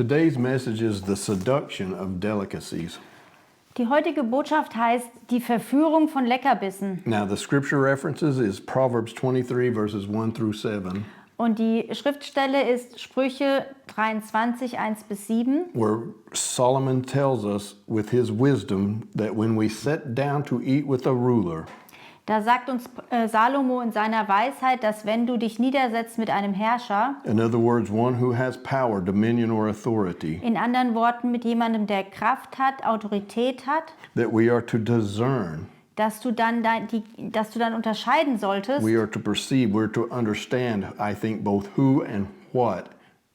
Today's message is the seduction of delicacies. Die heutige Botschaft heißt die Verführung von Leckerbissen. Now, the scripture references is Proverbs 23, verses 1 through 7, Und die Schriftstelle ist Sprüche 23, 1-7, where Solomon tells us with his wisdom that when we sit down to eat with a ruler, Da sagt uns Salomo in seiner Weisheit, dass wenn du dich niedersetzt mit einem Herrscher, in other words, one who has power, dominion, or authority, in anderen Worten mit jemandem, der Kraft hat, Autorität hat, that we are to discern, dass du dann unterscheiden solltest. we are to perceive, we're to understand, I think, both who and what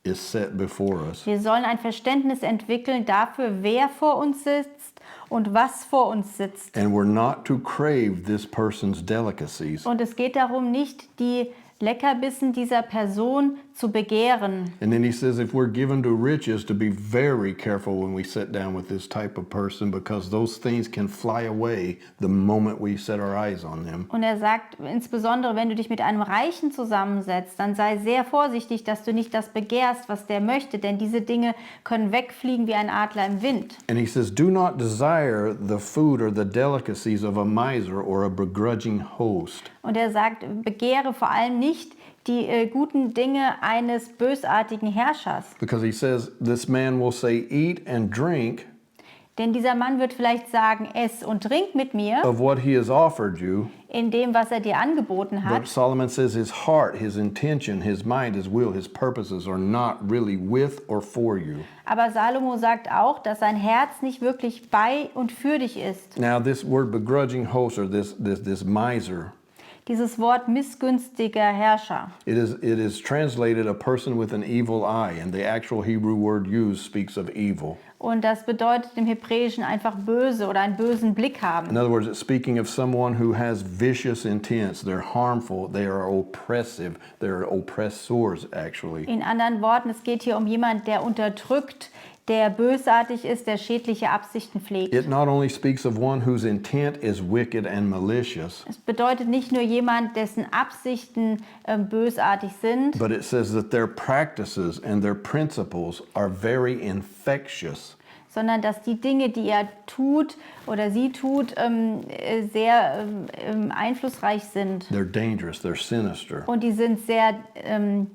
is set before us. Wir sollen ein Verständnis entwickeln dafür, wer vor uns sitzt und was vor uns sitzt. And we're not to crave this person's delicacies. Und es geht darum, nicht die Leckerbissen dieser Person zu begehren. And then he says if we're given to riches, to be very careful when we sit down with this type of person, because those things can fly away the moment we set our eyes on them. Und er sagt, insbesondere wenn du dich mit einem Reichen zusammensetzt, dann sei sehr vorsichtig, dass du nicht das begehrst, was der möchte, denn diese Dinge können wegfliegen wie ein Adler im Wind. And he says, do not desire the food or the delicacies of a miser or a begrudging host. Und er sagt, begehre vor allem nicht die guten Dinge eines bösartigen Herrschers. Because he says, this man will say, eat and drink Denn dieser Mann wird vielleicht sagen, ess und trink mit mir of what he has offered you. in dem, was er dir angeboten But hat. Solomon says his heart, his intention, his mind, his will, his purposes are not really with or for you. Aber Salomo sagt auch, dass sein Herz nicht wirklich bei und für dich ist. Now this word begrudging host, or this miser, Dieses Wort missgünstiger Herrscher. it is translated a person with an evil eye, and the actual Hebrew word used speaks of evil. Und das bedeutet im Hebräischen einfach böse oder einen bösen Blick In haben. other words, it's speaking of someone who has vicious intents. They're harmful. They are oppressive. They're oppressors, actually. In anderen Worten, es geht hier um jemanden, der unterdrückt, der bösartig ist, der schädliche Absichten pflegt. It not only speaks of one whose intent is wicked and malicious, Es bedeutet nicht nur jemand, dessen Absichten bösartig sind, but it says that their practices and their principles are very infectious. sondern dass die Dinge, die er tut oder sie tut, sehr einflussreich sind. They're dangerous. They're sinister. Und die sind sehr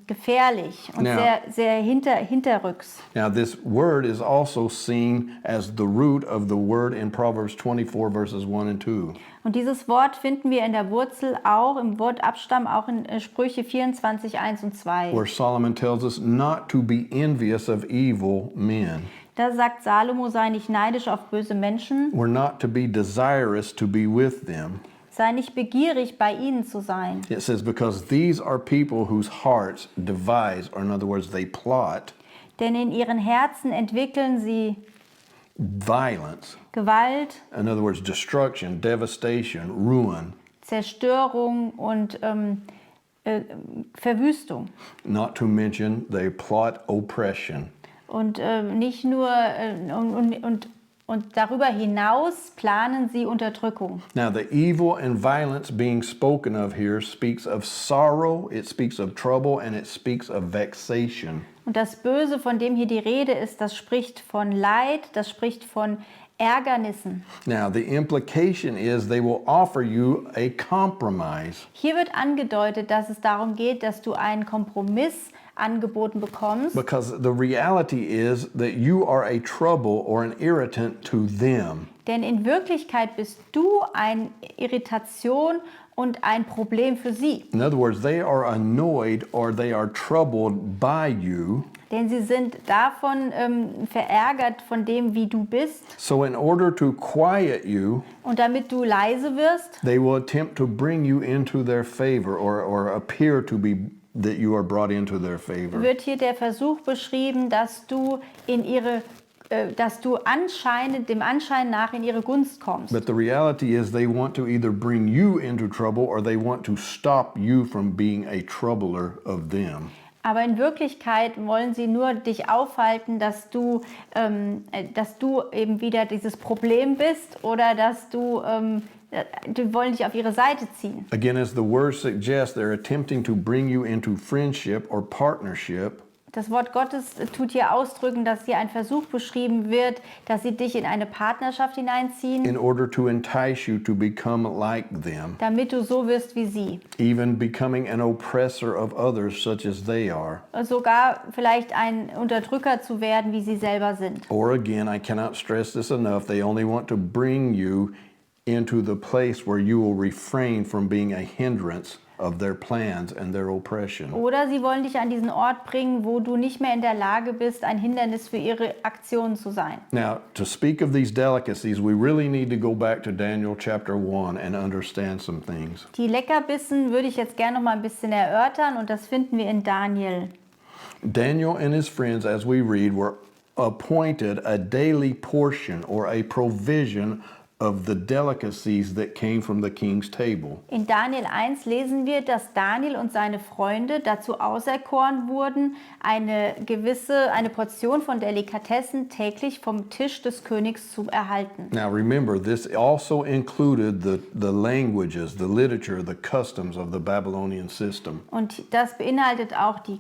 gefährlich und Ja. sehr hinterrücks. Now, this word is also seen as the root of the word in Proverbs 24, verses 1 and 2. Und dieses Wort finden wir in der Wurzel auch, im Wortabstamm auch in Sprüche 24, 1 und 2. Where Solomon tells us not to be envious of evil men. Da sagt Salomo, sei nicht neidisch auf böse Menschen, We're not to be desirous to be with them. sei nicht begierig, bei ihnen zu sein. It says, because these are people whose hearts devise, or in other words, they plot Denn in ihren Herzen entwickeln sie violence. Gewalt, In other words, destruction, devastation, ruin. Zerstörung und Verwüstung. Not to mention, they plot oppression. Und nicht nur und darüber hinaus planen sie Unterdrückung. Now, the evil and violence being spoken of here speaks of sorrow, it speaks of trouble, and it speaks of vexation. Und das Böse, von dem hier die Rede ist, das spricht von Leid, das spricht von Ärgernissen. Now, the implication is they will offer you a compromise. Hier wird angedeutet, dass es darum geht, dass du einen Kompromiss angeboten bekommst. Because the reality is that you are a trouble or an irritant to them. Denn in Wirklichkeit bist du eine Irritation und ein Problem für sie. In other words, they are annoyed or they are troubled by you. Denn sie sind davon verärgert von dem, wie du bist. So in order to quiet you, Und damit du leise wirst, they will attempt to bring you into their favor or appear to be that you are brought into their favor. wird hier der Versuch beschrieben, dass du dem Anschein nach in ihre Gunst kommst. But the reality is they want to either bring you into trouble or they want to stop you from being a troubler of them. Aber in Wirklichkeit wollen sie nur dich aufhalten, dass du eben wieder dieses Problem bist oder dass die wollen dich auf ihre Seite ziehen. Again, as the word suggests, they're attempting to bring you into friendship or partnership Das Wort Gottes tut hier ausdrücken, dass hier ein Versuch beschrieben wird, dass sie dich in eine Partnerschaft hineinziehen, in order to entice you to become like them, damit du so wirst wie sie. even becoming an oppressor of others such as they are. Sogar vielleicht ein Unterdrücker zu werden, wie sie selber sind. Or again, I cannot stress this enough, they only want to bring you into the place where you will refrain from being a hindrance of their plans and their oppression. Oder sie wollen dich an diesen Ort bringen, wo du nicht mehr in der Lage bist, ein Hindernis für ihre Aktionen zu sein. Now, to speak of these delicacies, we really need to go back to Daniel chapter 1 and understand some things. Die Leckerbissen würde ich jetzt gerne noch mal ein bisschen erörtern und das finden wir in Daniel. Daniel and his friends, as we read, were appointed a daily portion or a provision of the delicacies that came from the king's table. In Daniel 1 lesen wir, dass Daniel und seine Freunde dazu auserkoren wurden, eine Portion von Delikatessen täglich vom Tisch des Königs zu erhalten. Now remember, this also included the languages, the literature, the customs of the Babylonian system. Und das beinhaltet auch die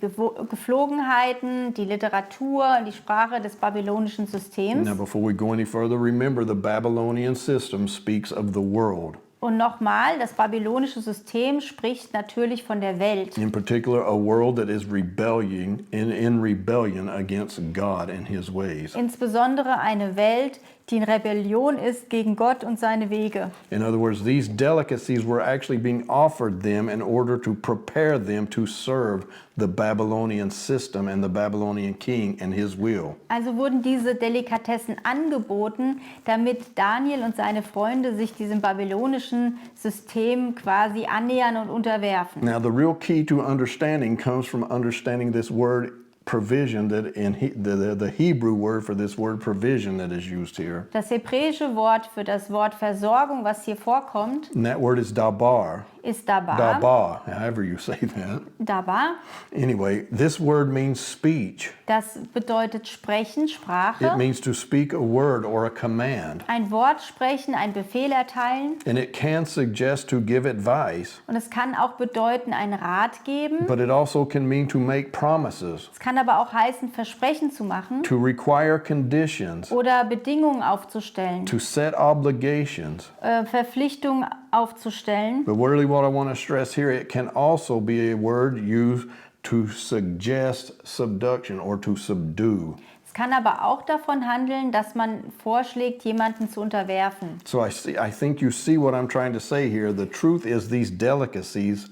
Geflogenheiten, die Literatur, die Sprache des babylonischen Systems. Now before we go any further, remember the Babylonian system speaks of the world. Und nochmal, das babylonische System spricht natürlich von der Welt. In particular, a world that is in rebellion against God and his ways. Insbesondere eine Welt, die in Rebellion ist gegen Gott und seine Wege. In other words, these delicacies were actually being offered them in order to prepare them to serve the Babylonian system and the Babylonian king and his will. Also wurden diese Delikatessen angeboten, damit Daniel und seine Freunde sich diesem babylonischen System quasi annähern und unterwerfen. Now, the real key to understanding comes from understanding this word provision, that in the Hebrew word for this word provision that is used here. Das hebräische Wort für das Wort Versorgung, was hier vorkommt, And that word is dabar. ist Dabar. Dabar, however you say that. Dabar, Anyway, this word means speech. das bedeutet sprechen, It Sprache. means to speak a word or a command. Ein Wort sprechen, einen Befehl erteilen. And it can suggest to give advice, Und es kann auch bedeuten, einen Rat geben. but it also can mean to make promises, Es kann aber auch heißen, Versprechen zu machen to require conditions, oder Bedingungen aufzustellen, to set obligations. Verpflichtungen aufzustellen. But really what I want to stress here, it can also be a word used to suggest subduction or to subdue. Es kann aber auch davon handeln, dass man vorschlägt, jemanden zu unterwerfen. So I think you see what I'm trying to say here. The truth is these delicacies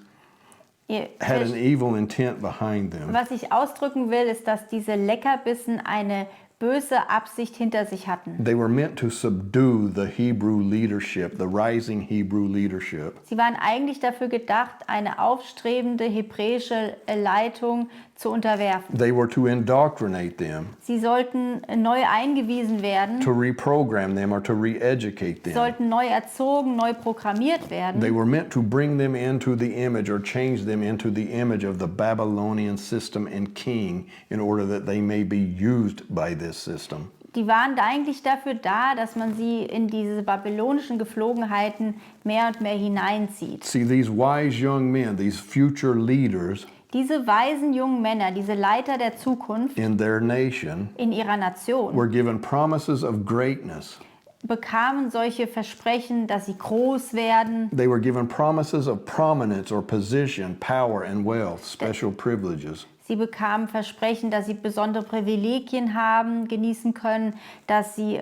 had an evil intent behind them. Was ich ausdrücken will, ist, dass diese Leckerbissen eine böse Absicht hinter sich hatten. They were meant to subdue the Hebrew leadership, the rising Hebrew leadership. Sie waren eigentlich dafür gedacht, eine aufstrebende hebräische Leitung zu unterwerfen. They were to indoctrinate them, Sie sollten neu eingewiesen werden, to reprogram them or to re-educate them. sollten neu erzogen, neu programmiert werden. They were meant to bring them into the image or change them into the image of the Babylonian system and king in order that they may be used by this system. Die waren da eigentlich dafür da, dass man sie in diese babylonischen Geflogenheiten mehr und mehr hineinzieht. See, these wise young men, these future leaders Diese weisen jungen Männer, diese Leiter der Zukunft in their nation in ihrer Nation, were given promises of greatness. bekamen solche Versprechen, dass sie groß werden. They were given promises of prominence or position, power and wealth, special privileges. Sie bekamen Versprechen, dass sie besondere Privilegien haben, genießen können, dass sie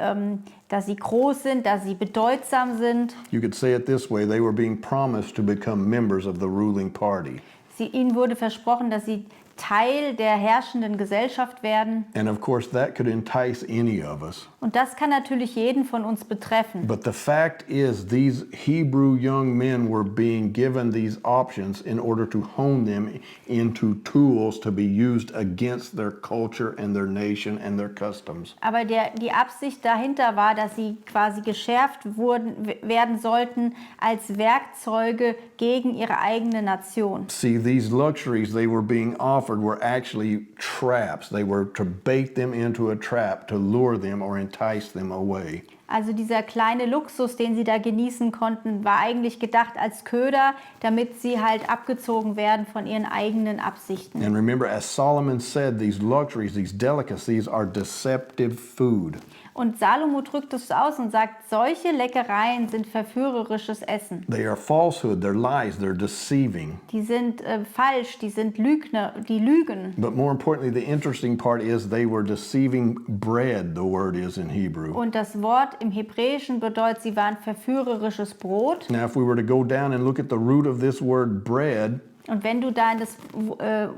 groß sind, dass sie bedeutsam sind. You could say it this way, they were being promised to become members of the ruling party. Ihnen wurde versprochen, dass sie Teil der herrschenden Gesellschaft werden. And of course that could entice any of us. Und das kann natürlich jeden von uns betreffen. But the fact is these Hebrew young men were being given these options in order to hone them into tools to be used against their culture and their nation and their customs. Aber die Absicht dahinter war, dass sie quasi geschärft werden sollten als Werkzeuge gegen ihre eigene Nation. See, these luxuries they were being offered were actually traps. They were to bait them into a trap to lure them or entice them away. Also dieser kleine Luxus, den sie da genießen konnten, war eigentlich gedacht als Köder, damit sie halt abgezogen werden von ihren eigenen Absichten. And remember, as Solomon said, these luxuries, these delicacies are deceptive food. Und Salomo drückt es aus und sagt, solche Leckereien sind verführerisches Essen. They are falsehood, they're lies, they're deceiving. Die sind falsch, die sind Lügner, die lügen. But more importantly, the interesting part is they were deceiving bread, the word is in Hebrew. Und das Wort im Hebräischen bedeutet, sie waren verführerisches Brot. Now, if we were to go down and look at the root of this word bread, Und wenn du da in das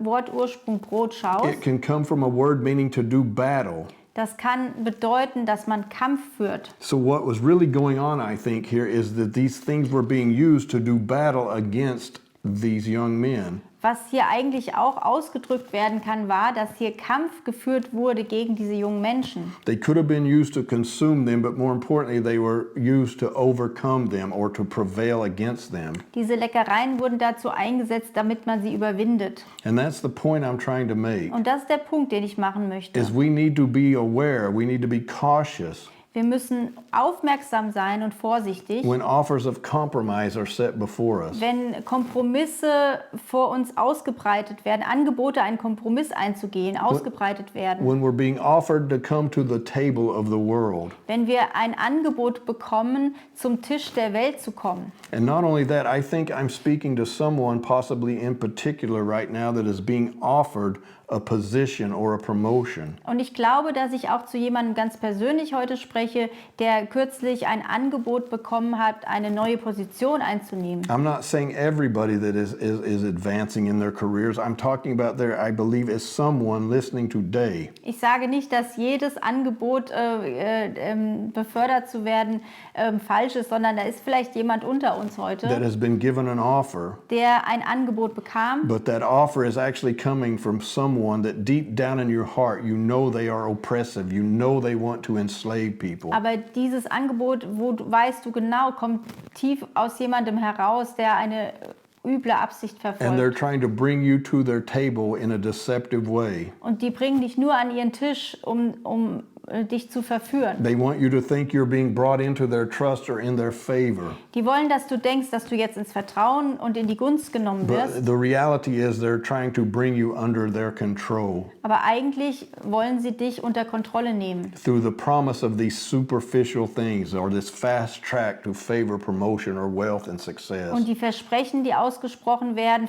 Wortursprung Brot schaust, it can come from a word meaning to do battle. das kann bedeuten, dass man Kampf führt. So what was really going on, I think, here is that these things were being used to do battle against these young men. Was hier eigentlich auch ausgedrückt werden kann, war, dass hier Kampf geführt wurde gegen diese jungen Menschen. They could have been used to consume them, but more importantly, they were used to overcome them or to prevail against them. Diese Leckereien wurden dazu eingesetzt, damit man sie überwindet. And that's the point I'm trying to make, Und das ist der Punkt, den ich machen möchte. is we need to be aware, we need to be cautious Wir müssen aufmerksam sein und vorsichtig, when offers of compromise are set before us. wenn Kompromisse vor uns ausgebreitet werden, Angebote, einen Kompromiss einzugehen, ausgebreitet werden. When we're being offered to come to the table of the world. Wenn wir ein Angebot bekommen, zum Tisch der Welt zu kommen. And not only that, I think I'm speaking to someone possibly in particular right now that is being offered a position or a promotion. Und ich glaube, dass ich auch zu jemandem ganz persönlich heute spreche, der kürzlich ein Angebot bekommen hat, eine neue Position einzunehmen. I'm not saying everybody that is advancing in their careers. I'm talking about there, I believe, is someone listening today Ich sage nicht, dass jedes Angebot, befördert zu werden, falsch ist, sondern da ist vielleicht jemand unter uns that heute, has been given an offer, der ein Angebot bekam, but that offer is actually coming from someone that deep down in your heart, you know they are oppressive, you know they want to enslave people. aber dieses Angebot, weißt du genau, kommt tief aus jemandem heraus, der eine üble Absicht And they're verfolgt. trying to bring you to their table in a deceptive way. Und die bringen dich nur an ihren Tisch, um dich zu verführen. They want you to think you're being brought into their trust or in their favor. Die wollen, dass du denkst, dass du jetzt ins Vertrauen und in die Gunst genommen But wirst. the reality is they're trying to bring you under their control Aber eigentlich wollen sie dich unter Kontrolle nehmen. through the promise of these superficial things or this fast track to favor promotion or wealth and success. Und die Versprechen, die ausgesprochen werden,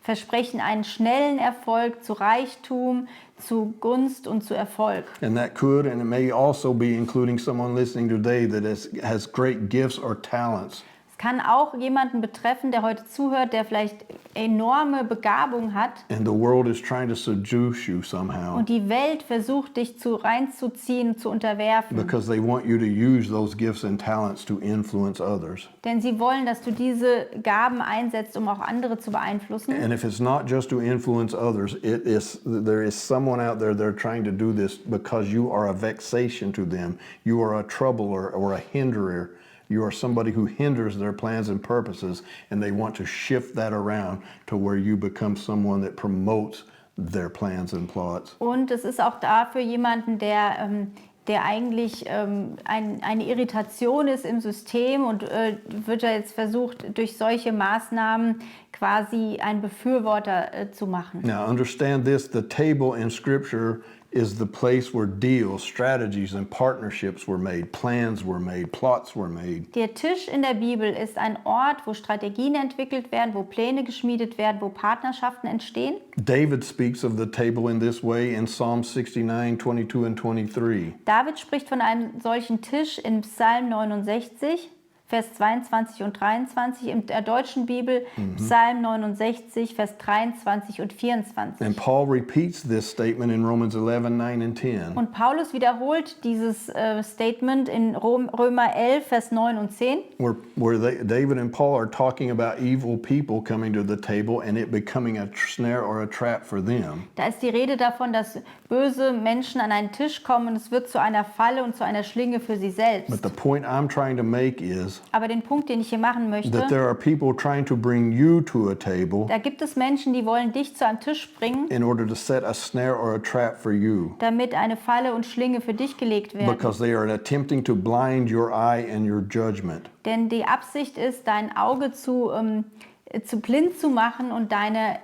versprechen einen schnellen Erfolg zu Reichtum, zu Gunst und zu Erfolg. And that could and it may also be including someone listening today that has great gifts or talents. Es kann auch jemanden betreffen, der heute zuhört, der vielleicht enorme Begabung hat And the world is trying to seduce you somehow und die Welt versucht, dich reinzuziehen, zu unterwerfen. because they want you to use those gifts and talents to influence others. Denn sie wollen, dass du diese Gaben einsetzt, um auch andere zu beeinflussen. And if it's not just to influence others, there is someone out there they're trying to do this because you are a vexation to them. You are a troubler or a hinderer. You are somebody who hinders their plans and purposes, and they want to shift that around to where you become someone that promotes their plans and plots. Und es ist auch da für jemanden, der eigentlich eine Irritation ist im System und wird ja jetzt versucht, durch solche Maßnahmen quasi einen Befürworter zu machen. Now understand this, the table in Scripture is the place where deals, strategies and partnerships were made, plans were made, plots were made. Der Tisch in der Bibel ist ein Ort, wo Strategien entwickelt werden, wo Pläne geschmiedet werden, wo Partnerschaften entstehen. David speaks of the table in this way in Psalm 69, 22 and 23. David spricht von einem solchen Tisch in Psalm 69, Vers 22 und 23, in der deutschen Bibel Psalm 69, Vers 23 und 24. And Paul repeats this statement in Romans 11, 9 and 10. Und Paulus wiederholt dieses Statement in Römer 11, Vers 9 und 10, Where David and Paul are talking about evil people coming to the table and it becoming a snare or a trap for them. da ist die Rede davon, dass böse Menschen an einen Tisch kommen und es wird zu einer Falle und zu einer Schlinge für sie selbst. But the point I'm trying to make is Aber den Punkt, den ich hier machen möchte, that there are people trying to bring you to a table da gibt es Menschen, die wollen dich zu einem Tisch bringen, in order to set a snare or a trap for you, damit eine Falle und Schlinge für dich gelegt werden. because they are attempting to blind your eye and your judgment. Denn die Absicht ist, dein Auge zu blind zu machen und deine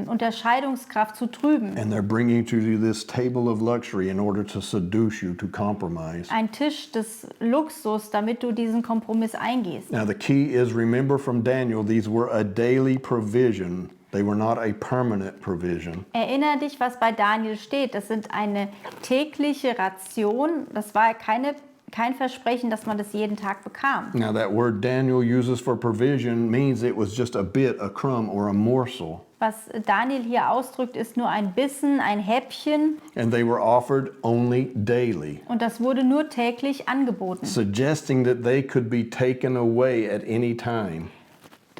Unterscheidungskraft zu trüben. And they're bringing to you this table of luxury in order to seduce you, to compromise. Ein Tisch des Luxus, damit du diesen Kompromiss eingehst. Now the key is, remember from Daniel, these were a daily provision. They were not a permanent provision. Erinnere dich, was bei Daniel steht. Das sind eine tägliche Ration. Das war kein Versprechen, dass man das jeden Tag bekam. Now that word Daniel uses for provision means it was just a bit, a crumb, or a morsel. Was Daniel hier ausdrückt, ist nur ein Bissen, ein Häppchen. And they were offered only daily, Und das wurde nur täglich angeboten. suggesting that they could be taken away at any time.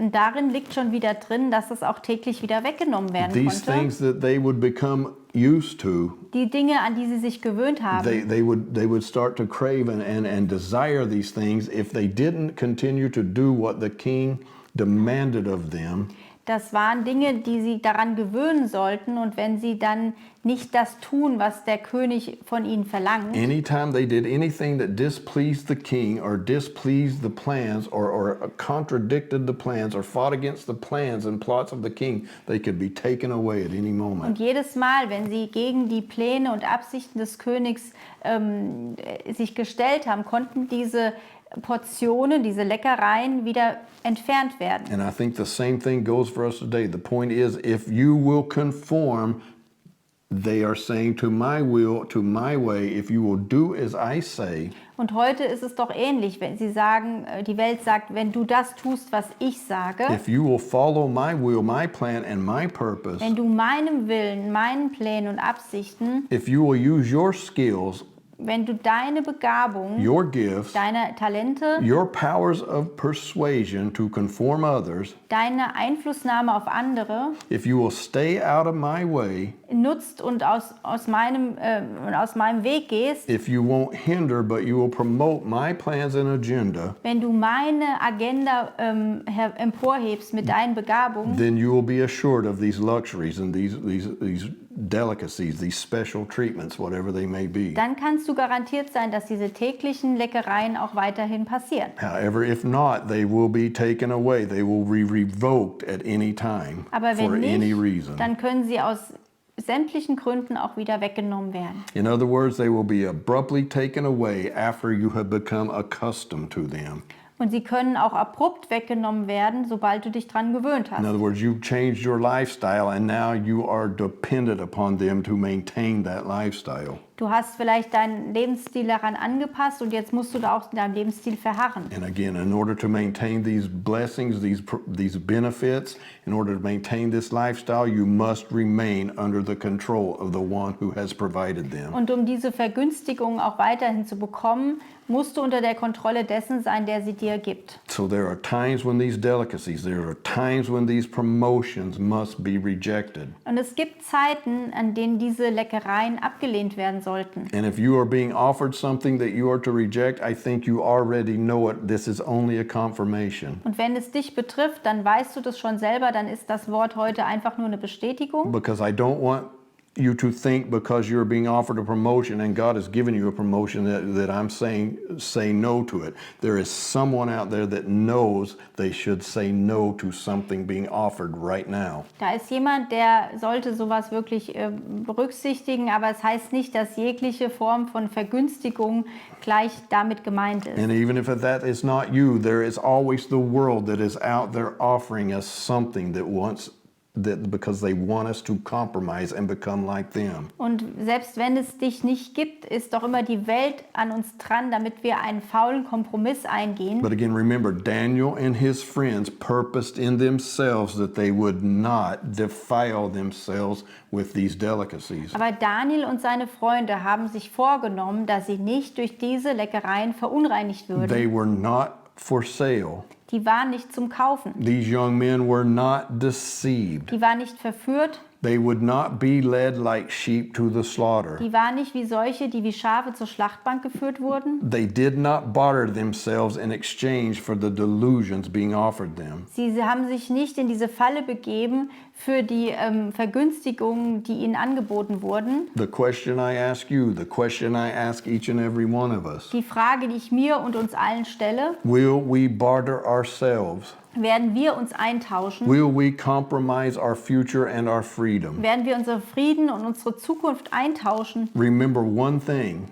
Und darin liegt schon wieder drin, dass es auch täglich wieder weggenommen werden These konnte. things that they would become used to, Die Dinge, an die sie sich gewöhnt haben. they would start to crave and desire these things if they didn't continue to do what the king demanded of them. Das waren Dinge, die sie daran gewöhnen sollten. Und wenn sie dann nicht das tun, was der König von ihnen verlangt, Anytime they did anything that displeased the king or displeased the plans or contradicted the plans or fought against the plans and plots of the king, they could be taken away at any moment. und jedes Mal, wenn sie gegen die Pläne und Absichten des Königs sich gestellt haben, konnten diese Portionen, diese Leckereien wieder entfernt werden. And I think the same thing goes for us today. The point is, if you will conform, they are saying, to my will, to my way, if you will do as I say, Und heute ist es doch ähnlich, wenn sie sagen, die Welt sagt, wenn du das tust, was ich sage, if you will follow my will, my plan, and my purpose, wenn du meinem Willen, meinen Plänen und Absichten, if you will use your skills, wenn du deine Begabung, your gifts, deine Talente, your powers of persuasion to conform others, deine Einflussnahme auf andere if you will stay out of my way, nutzt und aus meinem Weg gehst, if you won't hinder but you will promote my plans and agenda, wenn du meine Agenda emporhebst mit deinen Begabungen, then you will be assured of these luxuries and these delicacies, these special treatments, whatever they may be. dann kannst du garantiert sein, dass diese täglichen Leckereien auch weiterhin passieren. However, if not, they will be taken away. They will be revoked at any time Aber for wenn any nicht, reason. dann können sie aus sämtlichen Gründen auch wieder weggenommen werden. In other words, they will be abruptly taken away after you have become accustomed to them. Und sie können auch abrupt weggenommen werden, sobald du dich dran gewöhnt In hast. other words, you've changed your lifestyle and now you are dependent upon them to maintain that lifestyle. Du hast vielleicht deinen Lebensstil daran angepasst und jetzt musst du da auch in deinem Lebensstil verharren. And again, in order to maintain these blessings, these benefits, in order to maintain this lifestyle, you must remain under the control of the one who has provided them. Und um diese Vergünstigungen auch weiterhin zu bekommen, musst du unter der Kontrolle dessen sein, der sie dir gibt. So there are times when these delicacies, there are times when these promotions must be rejected. Und es gibt Zeiten, an denen diese Leckereien abgelehnt werden sollten. And if you are being offered something that you are to reject, I think you already know it. This is only a confirmation. Und wenn es dich betrifft, dann weißt du das schon selber, dann ist das Wort heute einfach nur eine Bestätigung. Because I don't want you to think because you're being offered a promotion and God has given you a promotion that I'm saying say no to it. There is someone out there that knows they should say no to something being offered right now. Da ist jemand, der sollte sowas wirklich berücksichtigen, aber es heißt nicht, dass jegliche Form von Vergünstigung gleich damit gemeint ist. And even if that is not you, there is always the world that is out there offering us something that wants that because they want us to compromise and become like them. Und selbst wenn es dich nicht gibt, ist doch immer die Welt an uns dran, damit wir einen faulen Kompromiss eingehen. But again, remember, Daniel and his friends purposed in themselves that they would not defile themselves with these delicacies. Aber Daniel und seine Freunde haben sich vorgenommen, dass sie nicht durch diese Leckereien verunreinigt würden. They were not for sale. Die waren nicht zum Kaufen. These young men were not deceived. Die waren nicht verführt. They would not be led like sheep to the slaughter. Die waren nicht wie solche, die wie Schafe zur Schlachtbank geführt wurden. They did not barter themselves in exchange for the delusions being offered them. Sie haben sich nicht in diese Falle begeben für die Vergünstigungen, die ihnen angeboten wurden. The question I ask you, the question I ask each and every one of us, Die Frage, die ich mir und uns allen stelle, will we barter ourselves? werden wir uns eintauschen? Will we compromise our future and our freedom? Werden wir unseren Frieden und unsere Zukunft eintauschen? Remember one thing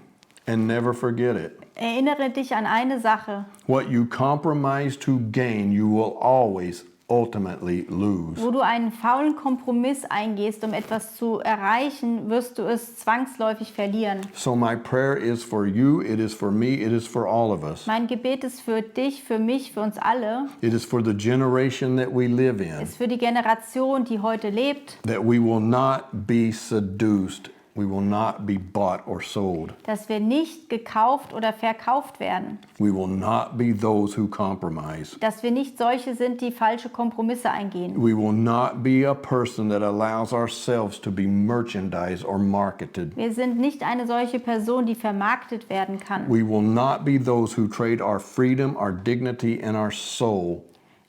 and never forget it. Erinnere dich an eine Sache. What you compromise to gain, you will always ultimately lose. Wo du einen faulen Kompromiss eingehst, um etwas zu erreichen, wirst du es zwangsläufig verlieren. So my prayer is for you, it is for me, it is for all of us. Mein Gebet ist für dich, für mich, für uns alle. It is for the generation that we live in, Ist für die Generation, die heute lebt, that we will not be seduced. We will not be bought or sold. dass wir nicht gekauft oder verkauft werden. We will not be those who compromise. Dass wir nicht solche sind, die falsche Kompromisse eingehen. We will not be a person that allows ourselves to be merchandised or marketed. Wir sind nicht eine solche Person, die vermarktet werden kann. We will not be those who trade our freedom, our dignity, and our soul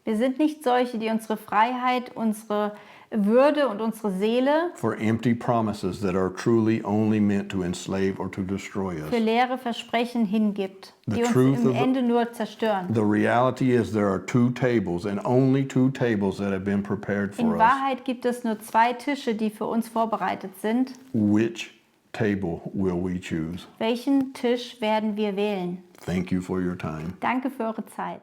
Wir sind nicht solche, die unsere Freiheit, unsere Würde und unsere Seele for empty promises that are truly only meant to enslave or to destroy für us. leere Versprechen hingibt, The die uns truth im of the- Ende nur zerstören. The reality is there are two tables and only two tables that have been prepared In for us. Wahrheit gibt es nur 2 Tische, die für uns vorbereitet sind. Which table will we choose? Welchen Tisch werden wir wählen? Thank you for your time. Danke für eure Zeit.